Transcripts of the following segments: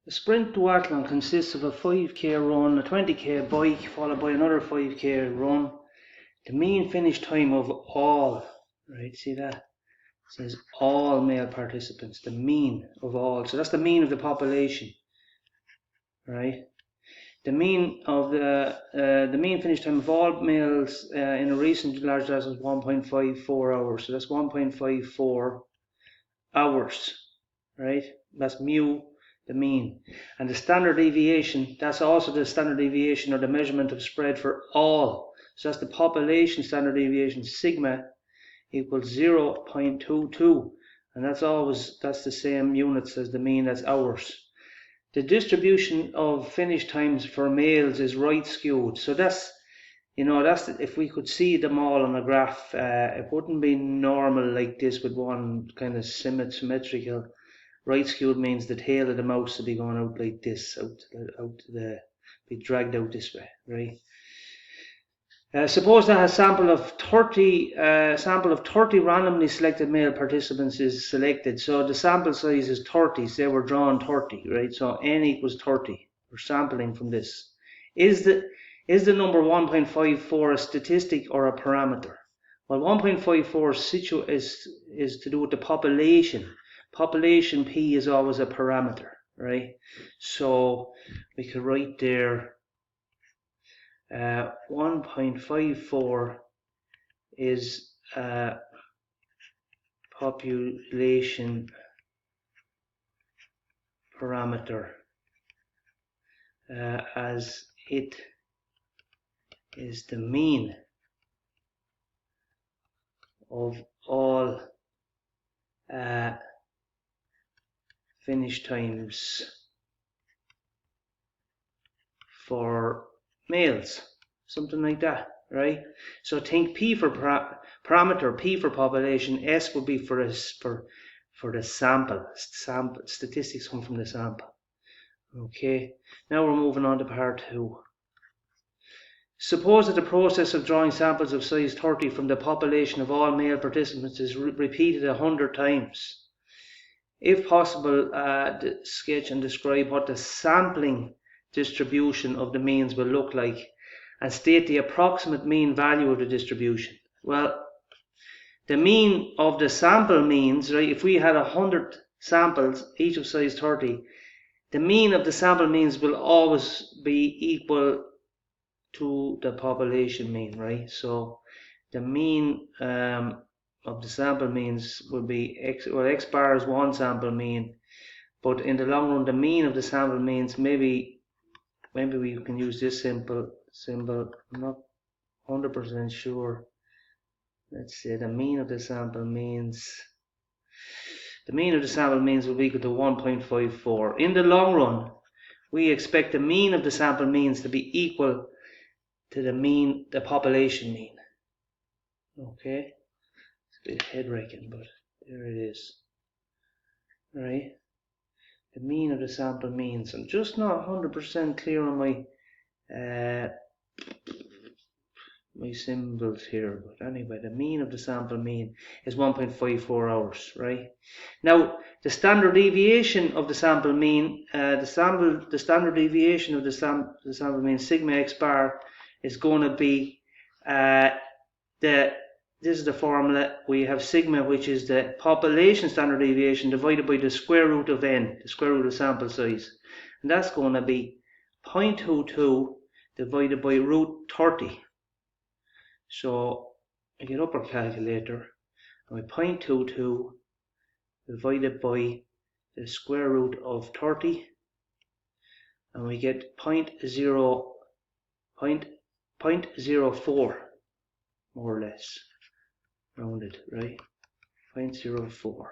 The sprint duathlon consists of a 5k run, a 20k bike, followed by another 5k run. The mean finish time of all, right, see that? It says all male participants, the mean of all. So that's the mean of the population, right? The mean of the mean finish time of all males in a recent large class was 1.54 hours. So that's 1.54 hours, right? That's mu, the mean. And the standard deviation, that's also the standard deviation or the measurement of spread for all. So that's the population standard deviation, sigma equals 0.22. And that's the same units as the mean, that's hours. The distribution of finish times for males is right skewed. So that's if we could see them all on a graph, it wouldn't be normal like this with one kind of symmetrical. Right skewed means the tail of the mouse will be going out like this, be dragged out this way, right? Suppose that a sample of 30 randomly selected male participants is selected. So the sample size is 30. Say we're drawn 30, right? So n equals 30. We're sampling from this. Is the number 1.54 a statistic or a parameter? Well, 1.54 is to do with the population. Population P is always a parameter, right? So we could write there 1.54 is population parameter as it is the mean of all finish times for males, something like that, right? So think P for parameter, P for population, S would be for the sample. Statistics come from the sample. Okay, now we're moving on to part 2. Suppose that the process of drawing samples of size 30 from the population of all male participants is repeated 100 times. If possible, sketch and describe what the sampling distribution of the means will look like and state the approximate mean value of the distribution. Well, the mean of the sample means, right, if we had 100 samples, each of size 30, the mean of the sample means will always be equal to the population mean, right? So the mean of the sample means will be x bar is one sample mean, but in the long run the mean of the sample means, maybe we can use this symbol. I'm not 100% sure. Let's say the mean of the sample means will be equal to 1.54. In the long run, we expect the mean of the sample means to be equal to the population mean. Okay, it's a bit head wrecking, but there it is. Right, the mean of the sample means. I'm just not 100% clear on my symbols here, but anyway, the mean of the sample mean is 1.54 hours, right? Now, the standard deviation of the sample mean, the standard deviation of the sample mean, sigma x bar, is going to be this is the formula. We have sigma, which is the population standard deviation, divided by the square root of n, the square root of sample size, and that's going to be 0.22 divided by root 30. So I get up our calculator, and we 0.22 divided by the square root of 30, and we get 0.04, more or less, rounded, right? 0.04.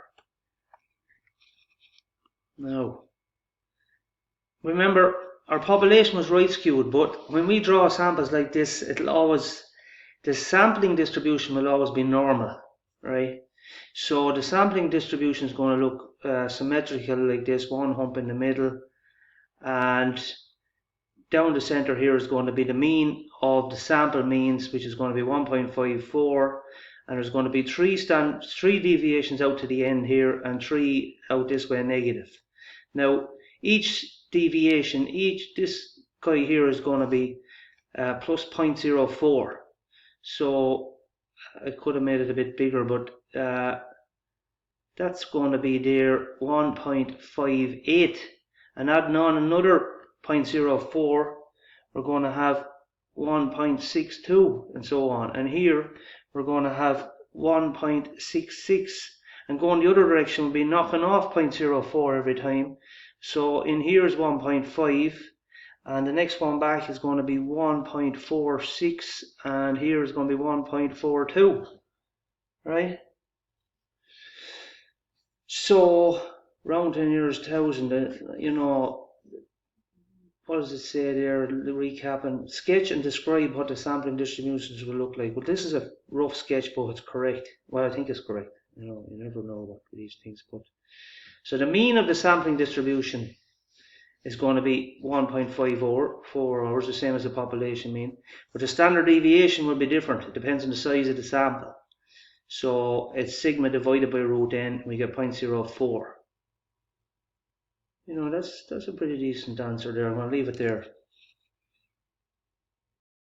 Now, remember, our population was right skewed, but when we draw samples like this, the sampling distribution will always be normal, right? So the sampling distribution is going to look symmetrical like this, one hump in the middle, and down the center here is going to be the mean of the sample means, which is going to be 1.54, and there's going to be three deviations out to the end here and 3 out this way negative. Now each deviation, this guy here is going to be plus 0.04. So I could have made it a bit bigger, but that's going to be there 1.58. And adding on another 0.04, we're going to have 1.62 and so on. And here we're going to have 1.66. And going the other direction will be knocking off 0.04 every time. So in here is 1.5. And the next one back is going to be 1.46. And here is going to be 1.42. Right? So round 10 years, 1,000, you know, what does it say there? Recapping, sketch and describe what the sampling distributions will look like. Well, this is a rough sketch, but it's correct. Well, I think it's correct. You know, you never know what these things, but so the mean of the sampling distribution is going to be 1.54 hours, the same as the population mean. But the standard deviation will be different. It depends on the size of the sample. So it's sigma divided by root n, and we get 0.04. You know, that's a pretty decent answer there. I'm going to leave it there.